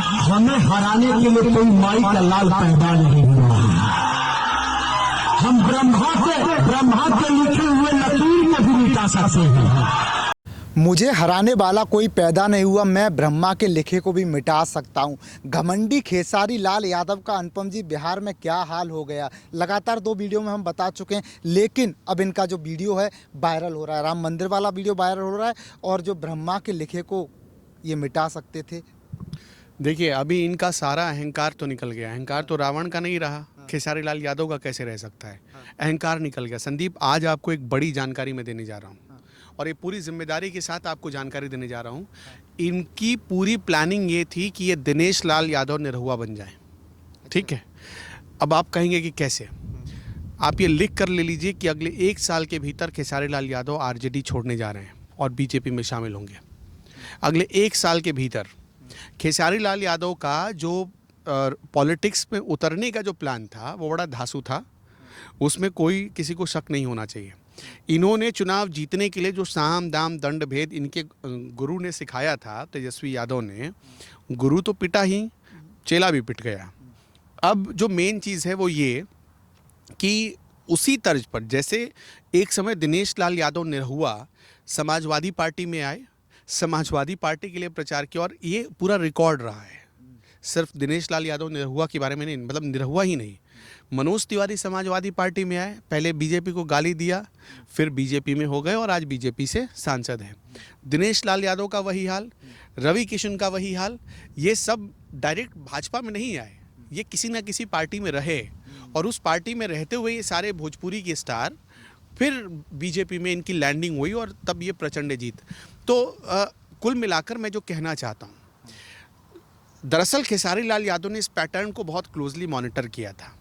हमें हराने के लिए कोई माई का लाल पैदा नहीं हुआ। हम ब्रह्मा के लिखे हुए लकीर को भी मिटा सकते हैं। मुझे हराने वाला कोई पैदा नहीं हुआ, मैं ब्रह्मा के लिखे को भी मिटा सकता हूं। घमंडी खेसारी लाल यादव का अनुपम जी बिहार में क्या हाल हो गया, लगातार 2 वीडियो में हम बता चुके हैं, लेकिन अब इनका जो वीडियो है वायरल हो रहा है, राम मंदिर वाला वीडियो वायरल हो रहा है, और जो ब्रह्मा के लिखे को ये मिटा सकते थे। देखिए, अभी इनका सारा अहंकार तो निकल गया। अहंकार तो रावण का नहीं रहा, खेसारी लाल यादव का कैसे रह सकता है। अहंकार निकल गया। संदीप, आज आपको एक बड़ी जानकारी मैं देने जा रहा हूँ, और ये पूरी जिम्मेदारी के साथ आपको जानकारी देने जा रहा हूँ। इनकी पूरी प्लानिंग ये थी कि ये दिनेश लाल यादव निरहुआ बन जाए। ठीक है, अब आप कहेंगे कि कैसे। आप ये लिख कर ले लीजिए कि अगले 1 साल के भीतर खेसारी लाल यादव आरजेडी छोड़ने जा रहे हैं और बीजेपी में शामिल होंगे। अगले 1 साल के भीतर खेसारी लाल यादव का जो पॉलिटिक्स में उतरने का जो प्लान था वो बड़ा धांसू था, उसमें कोई किसी को शक नहीं होना चाहिए। इन्होंने चुनाव जीतने के लिए जो साम दाम दंड भेद इनके गुरु ने सिखाया था, तेजस्वी यादव ने, गुरु तो पिटा ही, चेला भी पिट गया। अब जो मेन चीज़ है वो ये कि उसी तर्ज पर जैसे एक समय दिनेश लाल यादव निरहुआ समाजवादी पार्टी में आए, समाजवादी पार्टी के लिए प्रचार किया, और ये पूरा रिकॉर्ड रहा है। सिर्फ दिनेश लाल यादव निरहुआ के बारे में नहीं, मतलब निरहुआ ही नहीं, मनोज तिवारी समाजवादी पार्टी में आए, पहले बीजेपी को गाली दिया, फिर बीजेपी में हो गए और आज बीजेपी से सांसद हैं। दिनेश लाल यादव का वही हाल, रवि किशन का वही हाल। ये सब डायरेक्ट भाजपा में नहीं आए, ये किसी ना किसी पार्टी में रहे, और उस पार्टी में रहते हुए ये सारे भोजपुरी के स्टार फिर बीजेपी में इनकी लैंडिंग हुई, और तब ये प्रचंड जीत। तो कुल मिलाकर मैं जो कहना चाहता हूँ, दरअसल खेसारी लाल यादव ने इस पैटर्न को बहुत क्लोजली मॉनिटर किया था,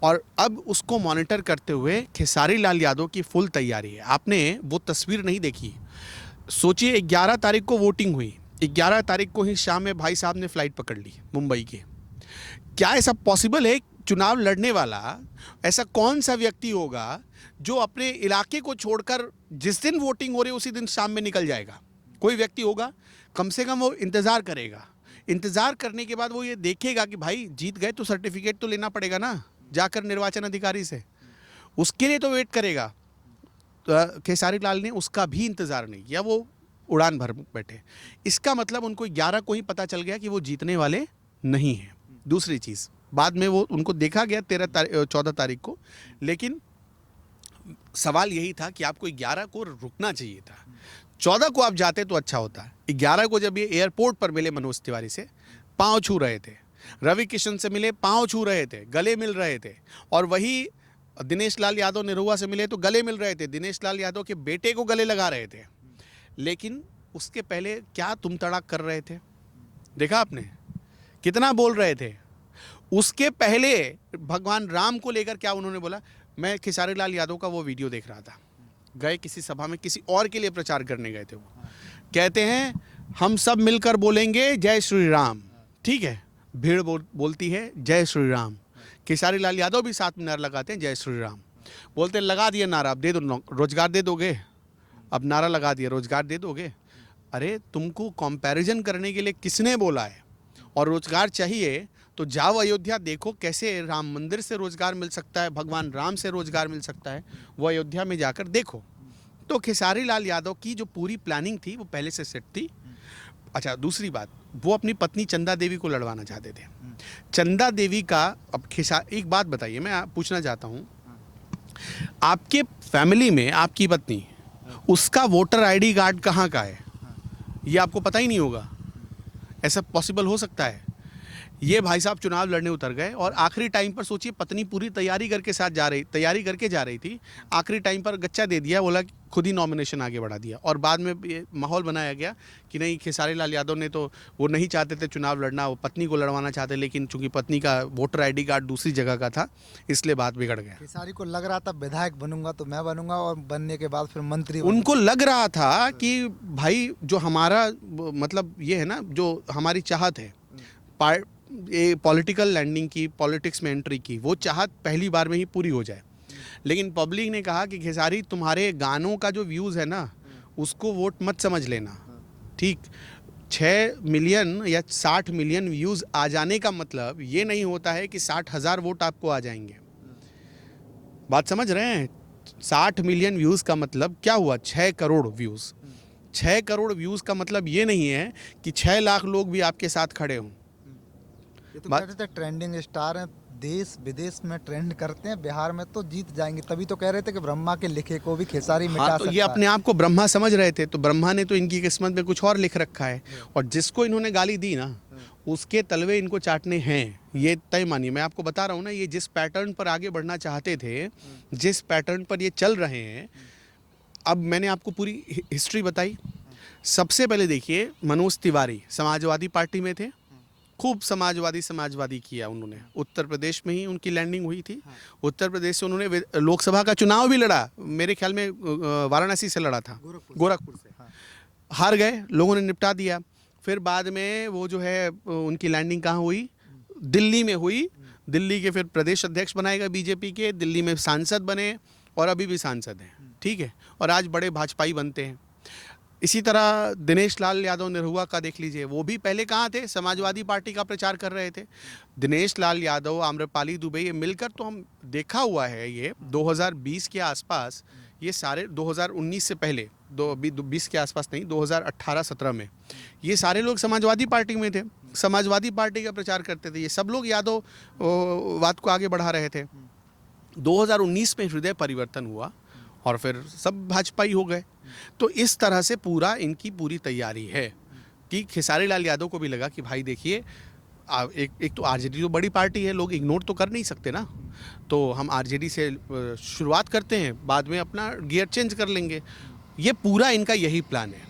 और अब उसको मॉनिटर करते हुए खेसारी लाल यादव की फुल तैयारी है। आपने वो तस्वीर नहीं देखी। सोचिए, 11 तारीख को वोटिंग हुई, 11 तारीख को ही शाम में भाई साहब ने फ्लाइट पकड़ ली मुंबई के। क्या ऐसा पॉसिबल है? चुनाव लड़ने वाला ऐसा कौन सा व्यक्ति होगा जो अपने इलाके को छोड़कर जिस दिन वोटिंग हो रही है उसी दिन शाम में निकल जाएगा? कोई व्यक्ति होगा? कम से कम वो इंतज़ार करेगा। इंतज़ार करने के बाद वो ये देखेगा कि भाई जीत गए तो सर्टिफिकेट तो लेना पड़ेगा ना, जाकर निर्वाचन अधिकारी से, उसके लिए तो वेट करेगा। तो खेसारी लाल ने उसका भी इंतज़ार नहीं किया, वो उड़ान भर बैठे। इसका मतलब उनको 11 को ही पता चल गया कि वो जीतने वाले नहीं हैं। दूसरी चीज़, बाद में वो उनको देखा गया 14 तारीख को, लेकिन सवाल यही था कि आपको 11 को रुकना चाहिए था। 14 को आप जाते तो अच्छा होता। 11 को जब ये एयरपोर्ट पर मिले मनोज तिवारी से, पाँव छू रहे थे, रवि किशन से मिले, पाँव छू रहे थे, गले मिल रहे थे, और वही दिनेश लाल यादव निरहुआ से मिले तो गले मिल रहे थे, दिनेश लाल यादव के बेटे को गले लगा रहे थे। लेकिन उसके पहले क्या तुम तड़ाक कर रहे थे? देखा आपने कितना बोल रहे थे? उसके पहले भगवान राम को लेकर क्या उन्होंने बोला? मैं खेसारी लाल यादव का वो वीडियो देख रहा था, गए किसी सभा में, किसी और के लिए प्रचार करने गए थे। वो कहते हैं हम सब मिलकर बोलेंगे जय श्री राम। ठीक है, भीड़ बोलती है जय श्री राम, खेसारी लाल यादव भी साथ में नारा लगाते हैं जय श्री राम। बोलते हैं लगा दिया नारा, अब दे दो, रोजगार दे दोगे? अब नारा लगा दिया, रोजगार दे दोगे? अरे तुमको कंपैरिजन करने के लिए किसने बोला है? और रोजगार चाहिए तो जाओ अयोध्या, देखो कैसे राम मंदिर से रोजगार मिल सकता है, भगवान राम से रोजगार मिल सकता है, वो अयोध्या में जाकर देखो। तो खेसारी लाल यादव की जो पूरी प्लानिंग थी वो पहले से सेट थी। अच्छा, दूसरी बात, वो अपनी पत्नी चंदा देवी को लड़वाना चाहते थे। चंदा देवी का अब एक बात बताइए, मैं पूछना चाहता हूँ, आपके फैमिली में आपकी पत्नी, उसका वोटर आईडी कार्ड कहाँ का है ये आपको पता ही नहीं होगा? ऐसा पॉसिबल हो सकता है? ये भाई साहब चुनाव लड़ने उतर गए, और आखिरी टाइम पर सोचिए, पत्नी पूरी तैयारी करके जा रही थी, आखिरी टाइम पर गच्चा दे दिया, बोला खुद ही नॉमिनेशन आगे बढ़ा दिया, और बाद में ये माहौल बनाया गया कि नहीं, खेसारी लाल यादव ने तो वो नहीं चाहते थे चुनाव लड़ना, वो पत्नी को लड़वाना चाहते, लेकिन चूंकि पत्नी का वोटर आईडी कार्ड दूसरी जगह का था, इसलिए बात बिगड़ गया। खेसारी को लग रहा था विधायक बनूंगा तो मैं बनूंगा, और बनने के बाद फिर मंत्री उनको लग रहा था कि भाई जो हमारा मतलब ये है ना, जो हमारी चाहत है ये पॉलिटिकल लैंडिंग की, पॉलिटिक्स में एंट्री की, वो चाहत पहली बार में ही पूरी हो जाए। लेकिन पब्लिक ने कहा कि खेसारी तुम्हारे गानों का जो व्यूज़ है ना, उसको वोट मत समझ लेना। ठीक, 6 मिलियन या 60 मिलियन व्यूज़ आ जाने का मतलब ये नहीं होता है कि 60,000 वोट आपको आ जाएंगे। बात समझ रहे हैं? 60 मिलियन व्यूज़ का मतलब क्या हुआ? 6 करोड़ व्यूज़। 6 करोड़ व्यूज़ का मतलब ये नहीं है कि 6 लाख लोग भी आपके साथ खड़े हों। ये तो कहते थे ट्रेंडिंग स्टार हैं, देश विदेश में ट्रेंड करते हैं, बिहार में तो जीत जाएंगे। तभी तो कह रहे थे कि ब्रह्मा के लिखे को भी खेसारी मिटा हाँ, तो सकता ये अपने आप को ब्रह्मा समझ रहे थे, तो ब्रह्मा ने तो इनकी किस्मत में कुछ और लिख रखा है, और जिसको इन्होंने गाली दी ना उसके तलवे इनको चाटने हैं, ये तय मानिए। मैं आपको बता रहा हूँ ना, ये जिस पैटर्न पर आगे बढ़ना चाहते थे, जिस पैटर्न पर ये चल रहे हैं, अब मैंने आपको पूरी हिस्ट्री बताई। सबसे पहले देखिए, मनोज तिवारी समाजवादी पार्टी में थे, खूब समाजवादी किया उन्होंने। उत्तर प्रदेश में ही उनकी लैंडिंग हुई थी। उत्तर प्रदेश से उन्होंने लोकसभा का चुनाव भी लड़ा, मेरे ख्याल में वाराणसी से लड़ा था, गोरखपुर से। हार गए, लोगों ने निपटा दिया। फिर बाद में वो जो है उनकी लैंडिंग कहाँ हुई? दिल्ली में हुई। दिल्ली के फिर प्रदेश अध्यक्ष बनाए गए बीजेपी के, दिल्ली में सांसद बने और अभी भी सांसद हैं, ठीक है, और आज बड़े भाजपाई बनते हैं। इसी तरह दिनेश लाल यादव निरहुआ का देख लीजिए, वो भी पहले कहाँ थे? समाजवादी पार्टी का प्रचार कर रहे थे। दिनेश लाल यादव, आम्रपाली दुबे, ये मिलकर तो हम देखा हुआ है, ये 2020 के आसपास, ये सारे 2019 से पहले 20 के आसपास नहीं, 2018-17 में ये सारे लोग समाजवादी पार्टी में थे, समाजवादी पार्टी का प्रचार करते थे। ये सब लोग यादव वाद को आगे बढ़ा रहे थे। 2019 में हृदय परिवर्तन हुआ और फिर सब भाजपाई हो गए। तो इस तरह से पूरा इनकी पूरी तैयारी है कि खेसारी लाल यादव को भी लगा कि भाई देखिए, एक तो आरजेडी तो बड़ी पार्टी है, लोग इग्नोर तो कर नहीं सकते ना, तो हम आरजेडी से शुरुआत करते हैं, बाद में अपना गियर चेंज कर लेंगे। ये पूरा इनका यही प्लान है।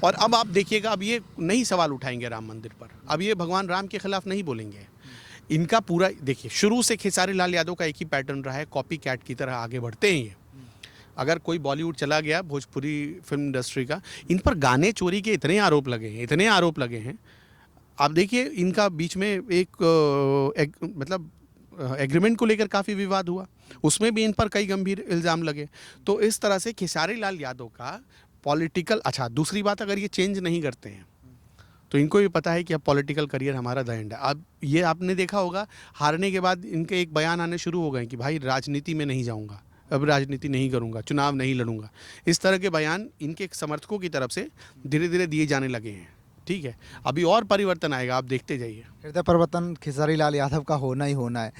और अब आप देखिएगा, अब ये नहीं सवाल उठाएंगे राम मंदिर पर, अब ये भगवान राम के खिलाफ नहीं बोलेंगे। इनका पूरा देखिए, शुरू से खेसारी लाल यादव का एक ही पैटर्न रहा है, कॉपी कैट की तरह आगे बढ़ते हैं ये। अगर कोई बॉलीवुड चला गया, भोजपुरी फिल्म इंडस्ट्री का, इन पर गाने चोरी के इतने आरोप लगे हैं। आप देखिए, इनका बीच में एक मतलब एग्रीमेंट को लेकर काफ़ी विवाद हुआ, उसमें भी इन पर कई गंभीर इल्ज़ाम लगे। तो इस तरह से खेसारी लाल यादव का पॉलिटिकल, अच्छा दूसरी बात, अगर ये चेंज नहीं करते हैं तो इनको भी पता है कि अब पॉलिटिकल करियर हमारा द एंड है। अब ये आपने देखा होगा, हारने के बाद इनके एक बयान आने शुरू हो गए कि भाई राजनीति में नहीं जाऊँगा, अब राजनीति नहीं करूंगा, चुनाव नहीं लड़ूंगा। इस तरह के बयान इनके समर्थकों की तरफ से धीरे धीरे दिए जाने लगे हैं, ठीक है। अभी और परिवर्तन आएगा, आप देखते जाइए। हृदय परिवर्तन खेसारी लाल यादव का होना ही होना है।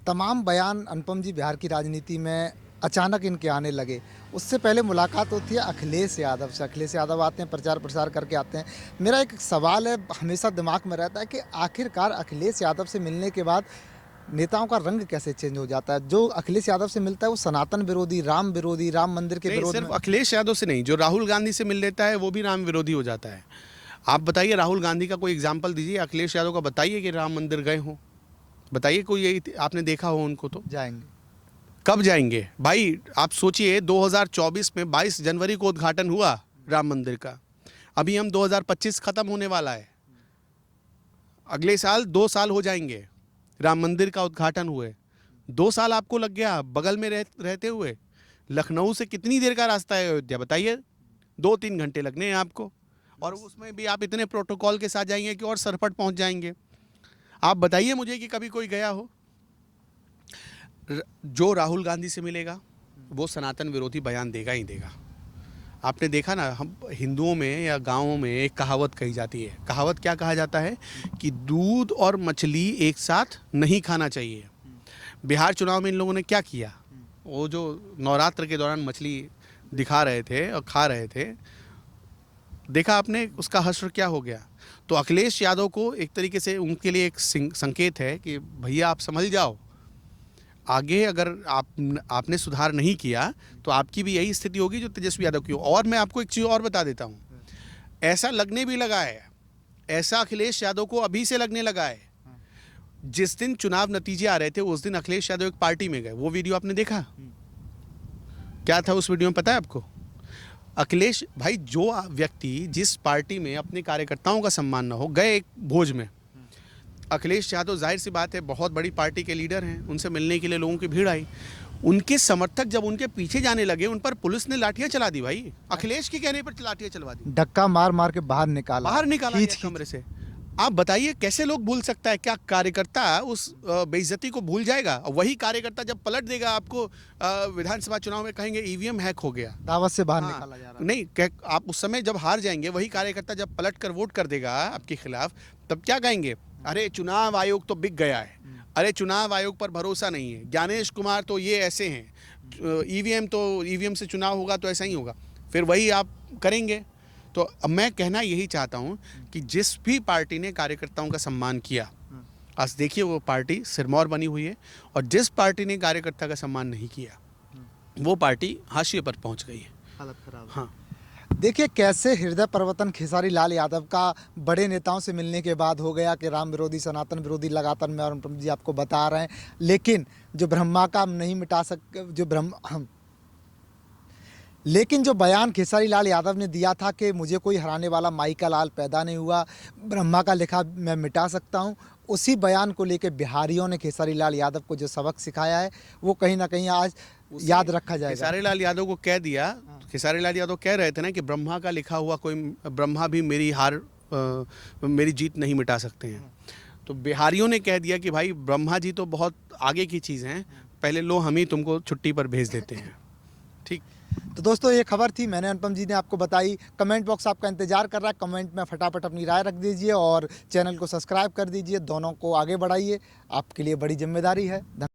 तमाम बयान अनुपम जी बिहार की राजनीति में अचानक इनके आने लगे। उससे पहले मुलाकात होती है अखिलेश यादव से। अखिलेश यादव आते हैं, प्रचार प्रसार करके आते हैं। मेरा एक सवाल है, हमेशा दिमाग में रहता है कि आखिरकार अखिलेश यादव से मिलने के बाद नेताओं का रंग कैसे चेंज हो जाता है? जो अखिलेश यादव से मिलता है वो सनातन विरोधी, राम मंदिर के विरोध सिर्फ में। अखिलेश यादव से नहीं, जो राहुल गांधी से मिल लेता है वो भी राम विरोधी हो जाता है। आप बताइए, राहुल गांधी का कोई एग्जाम्पल दीजिए, अखिलेश यादव का बताइए कि राम मंदिर गए हों, बताइए कोई, यही आपने देखा हो उनको? तो जाएंगे, कब जाएंगे भाई? आप सोचिए, 2024 में 22 जनवरी को उद्घाटन हुआ राम मंदिर का, अभी हम 2025 खत्म होने वाला है, अगले साल 2 साल हो जाएंगे राम मंदिर का उद्घाटन हुए। 2 साल आपको लग गया बगल में रहते हुए। लखनऊ से कितनी देर का रास्ता है अयोध्या, बताइए? 2-3 घंटे लगने हैं आपको, और उसमें भी आप इतने प्रोटोकॉल के साथ जाएंगे कि और सरपट पहुंच जाएंगे। आप बताइए मुझे कि कभी कोई गया हो? जो राहुल गांधी से मिलेगा वो सनातन विरोधी बयान देगा ही देगा। आपने देखा ना, हम हिंदुओं में या गाँवों में एक कहावत कही जाती है। कहावत क्या कहा जाता है कि दूध और मछली एक साथ नहीं खाना चाहिए। बिहार चुनाव में इन लोगों ने क्या किया? वो जो नवरात्र के दौरान मछली दिखा रहे थे और खा रहे थे, देखा आपने उसका हश्र क्या हो गया। तो अखिलेश यादव को एक तरीके से उनके लिए एक संकेत है कि भैया आप संभल जाओ, आगे अगर आपने सुधार नहीं किया तो आपकी भी यही स्थिति होगी जो तेजस्वी यादव की हो। और मैं आपको एक चीज़ और बता देता हूँ, ऐसा लगने भी लगा है, ऐसा अखिलेश यादव को अभी से लगने लगा है। जिस दिन चुनाव नतीजे आ रहे थे उस दिन अखिलेश यादव एक पार्टी में गए, वो वीडियो आपने देखा? क्या था उस वीडियो में, पता है आपको? अखिलेश भाई, जो व्यक्ति जिस पार्टी में अपने कार्यकर्ताओं का सम्मान ना हो, गए एक भोज में। अखिलेश यादव जाहिर सी बात है बहुत बड़ी पार्टी के लीडर हैं, उनसे मिलने के लिए लोगों की भीड़ आई। उनके समर्थक जब उनके पीछे जाने लगे, उन पर पुलिस ने लाठियां चला दी भाई। अखिलेश के कहने पर लाठियां चलवा दी, धक्का मार मार के बाहर निकाला, बाहर निकाला खींच गया खींच। कमरे से। आप बताइए कैसे लोग भूल सकता है? क्या कार्यकर्ता उस बेइज्जती को भूल जाएगा? वही कार्यकर्ता जब पलट देगा आपको विधानसभा चुनाव में कहेंगे ईवीएम हैक हो गया, दावत से बाहर हाँ, निकाला जा रहा है। नहीं आप उस समय जब हार जाएंगे, वही कार्यकर्ता जब पलट कर वोट कर देगा आपके खिलाफ, तब क्या कहेंगे? अरे चुनाव आयोग तो बिक गया है, अरे चुनाव आयोग पर भरोसा नहीं है, ज्ञानेश कुमार तो ये ऐसे हैं, ईवीएम से चुनाव होगा तो ऐसा ही होगा। फिर वही आप करेंगे। तो अब मैं कहना यही चाहता हूँ कि जिस भी पार्टी ने कार्यकर्ताओं का सम्मान किया, आज देखिए वो पार्टी सिरमौर बनी हुई है, और जिस पार्टी ने कार्यकर्ता का सम्मान नहीं किया, वो पार्टी हाशिए पर पहुंच गई है। हालत खराब। हाँ, देखिए कैसे हृदय परिवर्तन खेसारी लाल यादव का बड़े नेताओं से मिलने के बाद हो गया कि राम विरोधी, सनातन विरोधी लगातार मैं और अनुपम जी आपको बता रहे हैं। लेकिन जो ब्रह्मा का नहीं मिटा लेकिन जो बयान खेसारी लाल यादव ने दिया था कि मुझे कोई हराने वाला माई का लाल पैदा नहीं हुआ, ब्रह्मा का लिखा मैं मिटा सकता हूं, उसी बयान को लेकर बिहारियों ने खेसारी लाल यादव को जो सबक सिखाया है वो कहीं ना कहीं आज याद रखा जाएगा। खेसारी लाल यादव को कह दिया, खेसारी लाल यादव कह रहे थे ना कि ब्रह्मा का लिखा हुआ कोई, ब्रह्मा भी मेरी जीत नहीं मिटा सकते हैं। तो बिहारियों ने कह दिया कि भाई ब्रह्मा जी तो बहुत आगे की चीज़ हैं, पहले लो हम ही तुमको छुट्टी पर भेज देते हैं। ठीक। तो दोस्तों ये खबर थी, मैंने अनुपम जी ने आपको बताई। कमेंट बॉक्स आपका इंतजार कर रहा है, कमेंट में फटाफट अपनी राय रख दीजिए और चैनल को सब्सक्राइब कर दीजिए, दोनों को आगे बढ़ाइए, आपके लिए बड़ी जिम्मेदारी है।